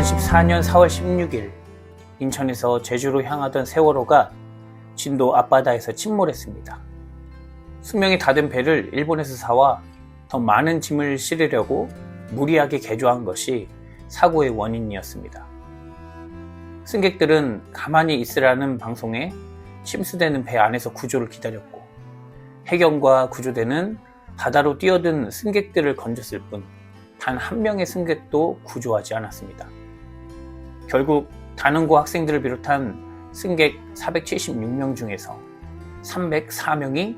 2014년 4월 16일 인천에서 제주로 향하던 세월호가 진도 앞바다에서 침몰했습니다. 수명이 다 된 배를 일본에서 사와 더 많은 짐을 실으려고 무리하게 개조한 것이 사고의 원인이었습니다. 승객들은 가만히 있으라는 방송에 침수되는 배 안에서 구조를 기다렸고, 해경과 구조대는 바다로 뛰어든 승객들을 건졌을 뿐 단 한 명의 승객도 구조하지 않았습니다. 결국 단원고 학생들을 비롯한 승객 476명 중에서 304명이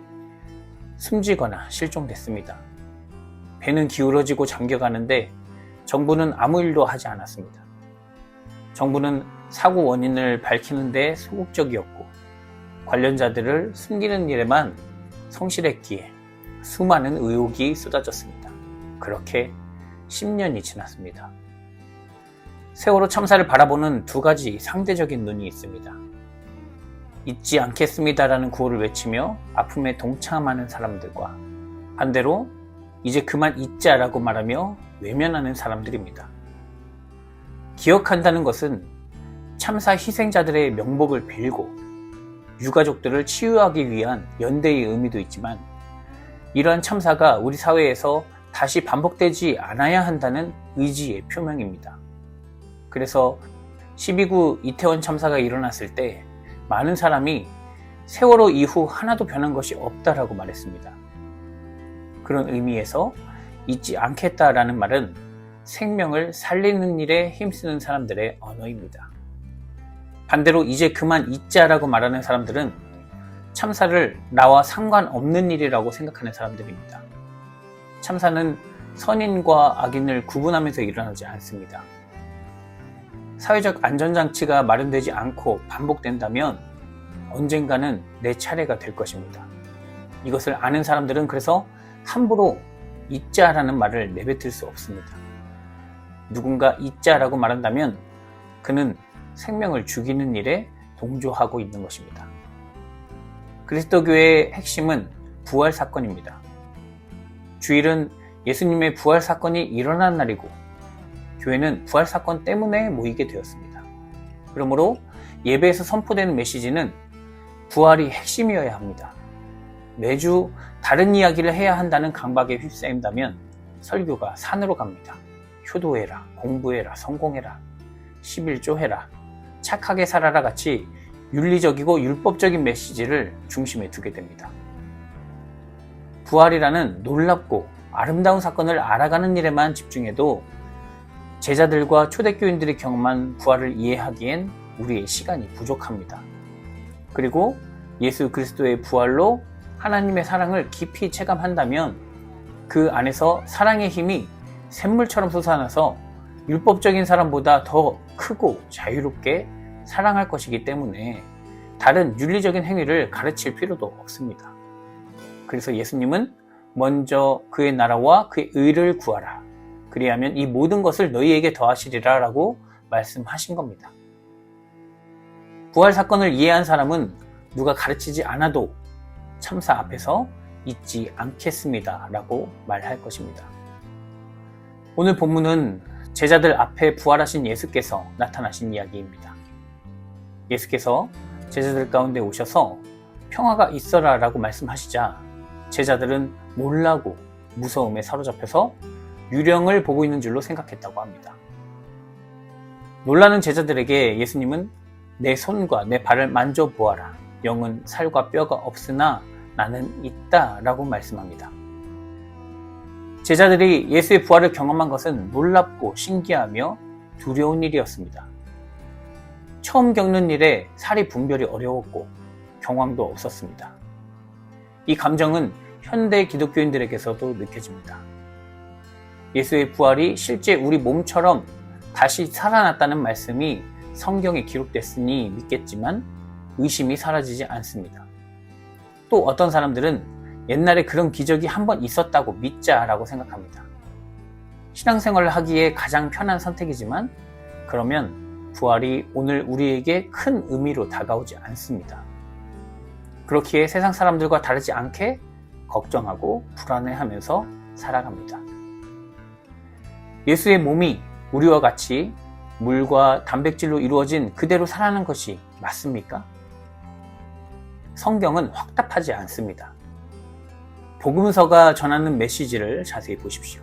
숨지거나 실종됐습니다. 배는 기울어지고 잠겨가는데 정부는 아무 일도 하지 않았습니다. 정부는 사고 원인을 밝히는 데 소극적이었고, 관련자들을 숨기는 일에만 성실했기에 수많은 의혹이 쏟아졌습니다. 그렇게 10년이 지났습니다. 세월호 참사를 바라보는 두 가지 상대적인 눈이 있습니다. 잊지 않겠습니다라는 구호를 외치며 아픔에 동참하는 사람들과, 반대로 이제 그만 잊자라고 말하며 외면하는 사람들입니다. 기억한다는 것은 참사 희생자들의 명복을 빌고 유가족들을 치유하기 위한 연대의 의미도 있지만, 이러한 참사가 우리 사회에서 다시 반복되지 않아야 한다는 의지의 표명입니다. 그래서 12구 이태원 참사가 일어났을 때 많은 사람이 세월호 이후 하나도 변한 것이 없다라고 말했습니다. 그런 의미에서 잊지 않겠다라는 말은 생명을 살리는 일에 힘쓰는 사람들의 언어입니다. 반대로 이제 그만 잊자라고 말하는 사람들은 참사를 나와 상관없는 일이라고 생각하는 사람들입니다. 참사는 선인과 악인을 구분하면서 일어나지 않습니다. 사회적 안전장치가 마련되지 않고 반복된다면 언젠가는 내 차례가 될 것입니다. 이것을 아는 사람들은 그래서 함부로 잊자라는 말을 내뱉을 수 없습니다. 누군가 잊자라고 말한다면 그는 생명을 죽이는 일에 동조하고 있는 것입니다. 그리스도교의 핵심은 부활 사건입니다. 주일은 예수님의 부활 사건이 일어난 날이고, 교회는 부활 사건 때문에 모이게 되었습니다. 그러므로 예배에서 선포되는 메시지는 부활이 핵심이어야 합니다. 매주 다른 이야기를 해야 한다는 강박에 휩싸인다면 설교가 산으로 갑니다. 효도해라, 공부해라, 성공해라, 11조 해라, 착하게 살아라 같이 윤리적이고 율법적인 메시지를 중심에 두게 됩니다. 부활이라는 놀랍고 아름다운 사건을 알아가는 일에만 집중해도 제자들과 초대교인들이 경험한 부활을 이해하기엔 우리의 시간이 부족합니다. 그리고 예수 그리스도의 부활로 하나님의 사랑을 깊이 체감한다면 그 안에서 사랑의 힘이 샘물처럼 솟아나서 율법적인 사람보다 더 크고 자유롭게 사랑할 것이기 때문에 다른 윤리적인 행위를 가르칠 필요도 없습니다. 그래서 예수님은 먼저 그의 나라와 그의 의를 구하라, 그리하면 이 모든 것을 너희에게 더하시리라 라고 말씀하신 겁니다. 부활 사건을 이해한 사람은 누가 가르치지 않아도 참사 앞에서 잊지 않겠습니다 라고 말할 것입니다. 오늘 본문은 제자들 앞에 부활하신 예수께서 나타나신 이야기입니다. 예수께서 제자들 가운데 오셔서 평화가 있어라 라고 말씀하시자 제자들은 놀라고 무서움에 사로잡혀서 유령을 보고 있는 줄로 생각했다고 합니다. 놀라는 제자들에게 예수님은 내 손과 내 발을 만져보아라. 영은 살과 뼈가 없으나 나는 있다 라고 말씀합니다. 제자들이 예수의 부활을 경험한 것은 놀랍고 신기하며 두려운 일이었습니다. 처음 겪는 일에 살이 분별이 어려웠고 경황도 없었습니다. 이 감정은 현대 기독교인들에게서도 느껴집니다. 예수의 부활이 실제 우리 몸처럼 다시 살아났다는 말씀이 성경에 기록됐으니 믿겠지만 의심이 사라지지 않습니다. 또 어떤 사람들은 옛날에 그런 기적이 한번 있었다고 믿자라고 생각합니다. 신앙생활을 하기에 가장 편한 선택이지만 그러면 부활이 오늘 우리에게 큰 의미로 다가오지 않습니다. 그렇기에 세상 사람들과 다르지 않게 걱정하고 불안해하면서 살아갑니다. 예수의 몸이 우리와 같이 물과 단백질로 이루어진 그대로 살아나는 것이 맞습니까? 성경은 확답하지 않습니다. 복음서가 전하는 메시지를 자세히 보십시오.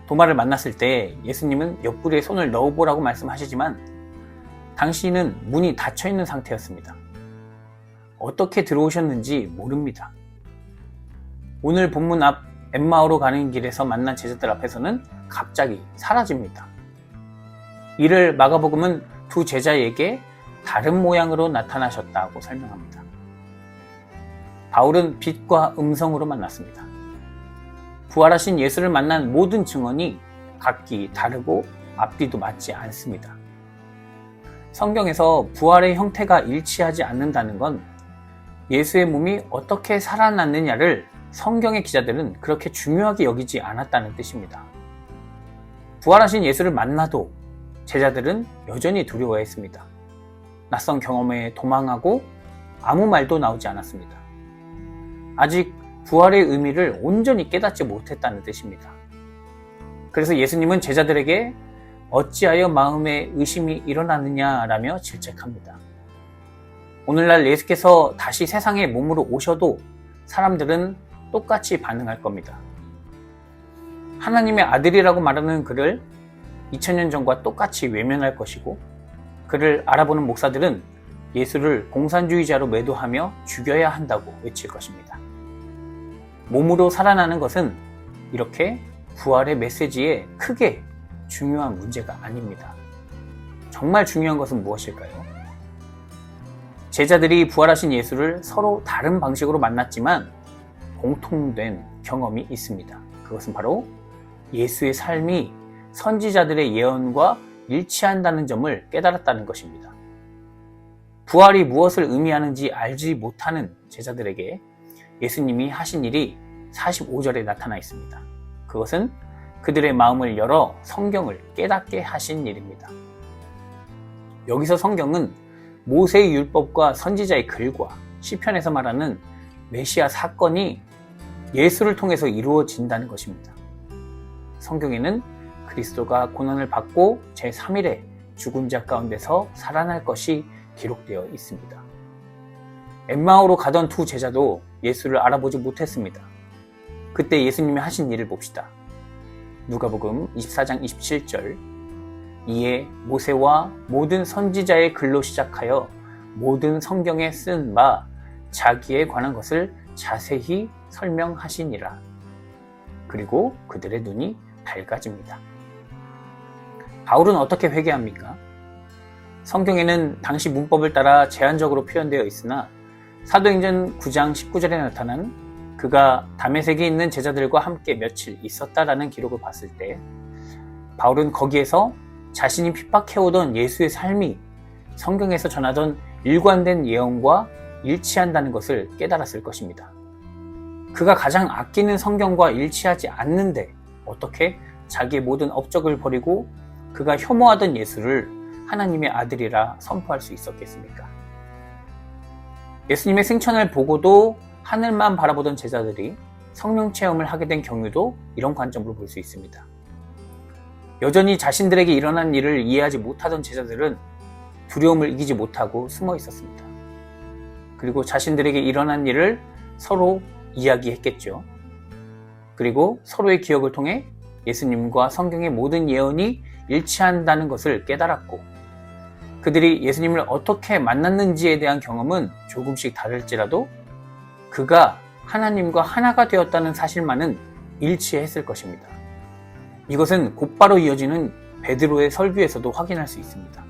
도마를 만났을 때 예수님은 옆구리에 손을 넣어보라고 말씀하시지만 당시는 문이 닫혀 있는 상태였습니다. 어떻게 들어오셨는지 모릅니다. 오늘 본문 앞 엠마오로 가는 길에서 만난 제자들 앞에서는 갑자기 사라집니다. 이를 마가복음은 두 제자에게 다른 모양으로 나타나셨다고 설명합니다. 바울은 빛과 음성으로 만났습니다. 부활하신 예수를 만난 모든 증언이 각기 다르고 앞뒤도 맞지 않습니다. 성경에서 부활의 형태가 일치하지 않는다는 건 예수의 몸이 어떻게 살아났느냐를 성경의 기자들은 그렇게 중요하게 여기지 않았다는 뜻입니다. 부활하신 예수를 만나도 제자들은 여전히 두려워했습니다. 낯선 경험에 도망하고 아무 말도 나오지 않았습니다. 아직 부활의 의미를 온전히 깨닫지 못했다는 뜻입니다. 그래서 예수님은 제자들에게 어찌하여 마음에 의심이 일어나느냐라며 질책합니다. 오늘날 예수께서 다시 세상의 몸으로 오셔도 사람들은 똑같이 반응할 겁니다. 하나님의 아들이라고 말하는 그를 2000년 전과 똑같이 외면할 것이고 그를 알아보는 목사들은 예수를 공산주의자로 매도하며 죽여야 한다고 외칠 것입니다. 몸으로 살아나는 것은 이렇게 부활의 메시지에 크게 중요한 문제가 아닙니다. 정말 중요한 것은 무엇일까요? 제자들이 부활하신 예수를 서로 다른 방식으로 만났지만 공통된 경험이 있습니다. 그것은 바로 예수의 삶이 선지자들의 예언과 일치한다는 점을 깨달았다는 것입니다. 부활이 무엇을 의미하는지 알지 못하는 제자들에게 예수님이 하신 일이 45절에 나타나 있습니다. 그것은 그들의 마음을 열어 성경을 깨닫게 하신 일입니다. 여기서 성경은 모세의 율법과 선지자의 글과 시편에서 말하는 메시아 사건이 예수를 통해서 이루어진다는 것입니다. 성경에는 그리스도가 고난을 받고 제3일에 죽은 자 가운데서 살아날 것이 기록되어 있습니다. 엠마오로 가던 두 제자도 예수를 알아보지 못했습니다. 그때 예수님이 하신 일을 봅시다. 누가복음 24장 27절 이에 모세와 모든 선지자의 글로 시작하여 모든 성경에 쓴 바 자기에 관한 것을 자세히 설명하시니라. 그리고 그들의 눈이 밝아집니다. 바울은 어떻게 회개합니까? 성경에는 당시 문법을 따라 제한적으로 표현되어 있으나 사도행전 9장 19절에 나타난 그가 다메섹에 있는 제자들과 함께 며칠 있었다라는 기록을 봤을 때 바울은 거기에서 자신이 핍박해오던 예수의 삶이 성경에서 전하던 일관된 예언과 일치한다는 것을 깨달았을 것입니다. 그가 가장 아끼는 성경과 일치하지 않는데 어떻게 자기의 모든 업적을 버리고 그가 혐오하던 예수를 하나님의 아들이라 선포할 수 있었겠습니까? 예수님의 승천을 보고도 하늘만 바라보던 제자들이 성령 체험을 하게 된 경우도 이런 관점으로 볼 수 있습니다. 여전히 자신들에게 일어난 일을 이해하지 못하던 제자들은 두려움을 이기지 못하고 숨어 있었습니다. 그리고 자신들에게 일어난 일을 서로 이야기했겠죠. 그리고 서로의 기억을 통해 예수님과 성경의 모든 예언이 일치한다는 것을 깨달았고 그들이 예수님을 어떻게 만났는지에 대한 경험은 조금씩 다를지라도 그가 하나님과 하나가 되었다는 사실만은 일치했을 것입니다. 이것은 곧바로 이어지는 베드로의 설교에서도 확인할 수 있습니다.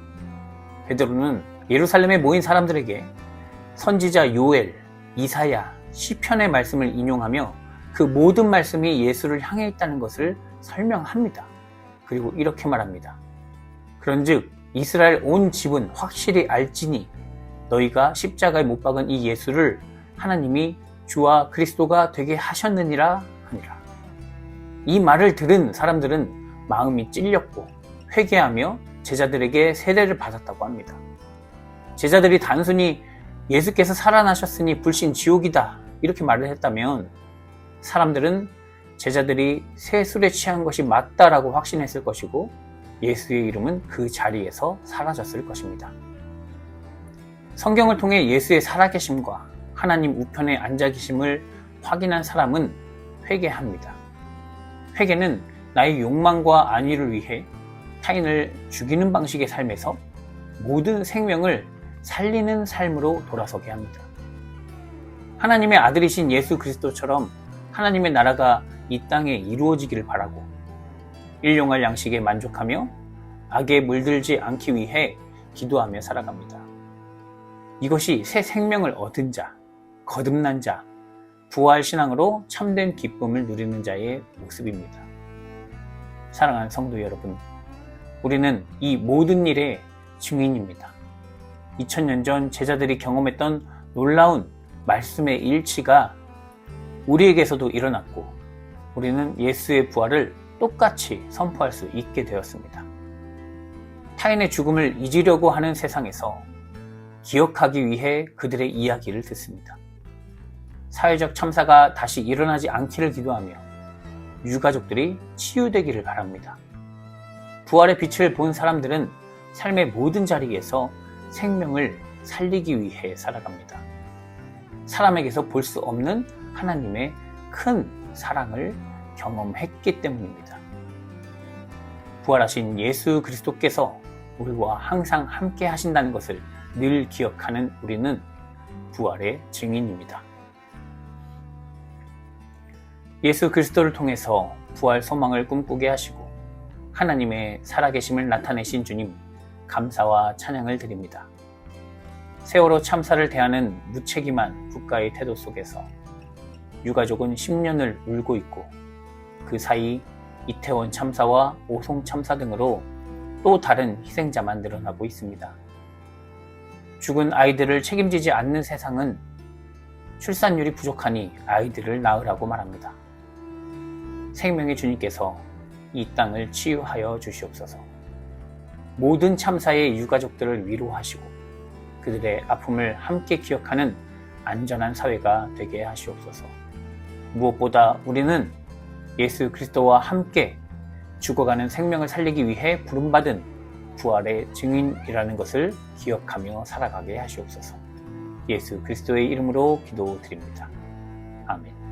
베드로는 예루살렘에 모인 사람들에게 선지자 요엘, 이사야, 시편의 말씀을 인용하며 그 모든 말씀이 예수를 향해 있다는 것을 설명합니다. 그리고 이렇게 말합니다. 그런즉 이스라엘 온 집은 확실히 알지니 너희가 십자가에 못 박은 이 예수를 하나님이 주와 그리스도가 되게 하셨느니라 하니라. 이 말을 들은 사람들은 마음이 찔렸고 회개하며 제자들에게 세례를 받았다고 합니다. 제자들이 단순히 예수께서 살아나셨으니 불신 지옥이다 이렇게 말을 했다면 사람들은 제자들이 새 술에 취한 것이 맞다라고 확신했을 것이고 예수의 이름은 그 자리에서 사라졌을 것입니다. 성경을 통해 예수의 살아계심과 하나님 우편에 앉아 계심을 확인한 사람은 회개합니다. 회개는 나의 욕망과 안위를 위해 타인을 죽이는 방식의 삶에서 모든 생명을 살리는 삶으로 돌아서게 합니다. 하나님의 아들이신 예수 그리스도처럼 하나님의 나라가 이 땅에 이루어지기를 바라고 일용할 양식에 만족하며 악에 물들지 않기 위해 기도하며 살아갑니다. 이것이 새 생명을 얻은 자, 거듭난 자, 부활 신앙으로 참된 기쁨을 누리는 자의 모습입니다. 사랑하는 성도 여러분, 우리는 이 모든 일의 증인입니다. 2000년 전 제자들이 경험했던 놀라운 말씀의 일치가 우리에게서도 일어났고 우리는 예수의 부활을 똑같이 선포할 수 있게 되었습니다. 타인의 죽음을 잊으려고 하는 세상에서 기억하기 위해 그들의 이야기를 듣습니다. 사회적 참사가 다시 일어나지 않기를 기도하며 유가족들이 치유되기를 바랍니다. 부활의 빛을 본 사람들은 삶의 모든 자리에서 생명을 살리기 위해 살아갑니다. 사람에게서 볼 수 없는 하나님의 큰 사랑을 경험했기 때문입니다. 부활하신 예수 그리스도께서 우리와 항상 함께 하신다는 것을 늘 기억하는 우리는 부활의 증인입니다. 예수 그리스도를 통해서 부활 소망을 꿈꾸게 하시고 하나님의 살아계심을 나타내신 주님, 감사와 찬양을 드립니다. 세월호 참사를 대하는 무책임한 국가의 태도 속에서 유가족은 10년을 울고 있고 그 사이 이태원 참사와 오송 참사 등으로 또 다른 희생자만 늘어나고 있습니다. 죽은 아이들을 책임지지 않는 세상은 출산율이 부족하니 아이들을 낳으라고 말합니다. 생명의 주님께서 이 땅을 치유하여 주시옵소서. 모든 참사의 유가족들을 위로하시고 그들의 아픔을 함께 기억하는 안전한 사회가 되게 하시옵소서. 무엇보다 우리는 예수 그리스도와 함께 죽어가는 생명을 살리기 위해 부름받은 부활의 증인이라는 것을 기억하며 살아가게 하시옵소서. 예수 그리스도의 이름으로 기도드립니다. 아멘.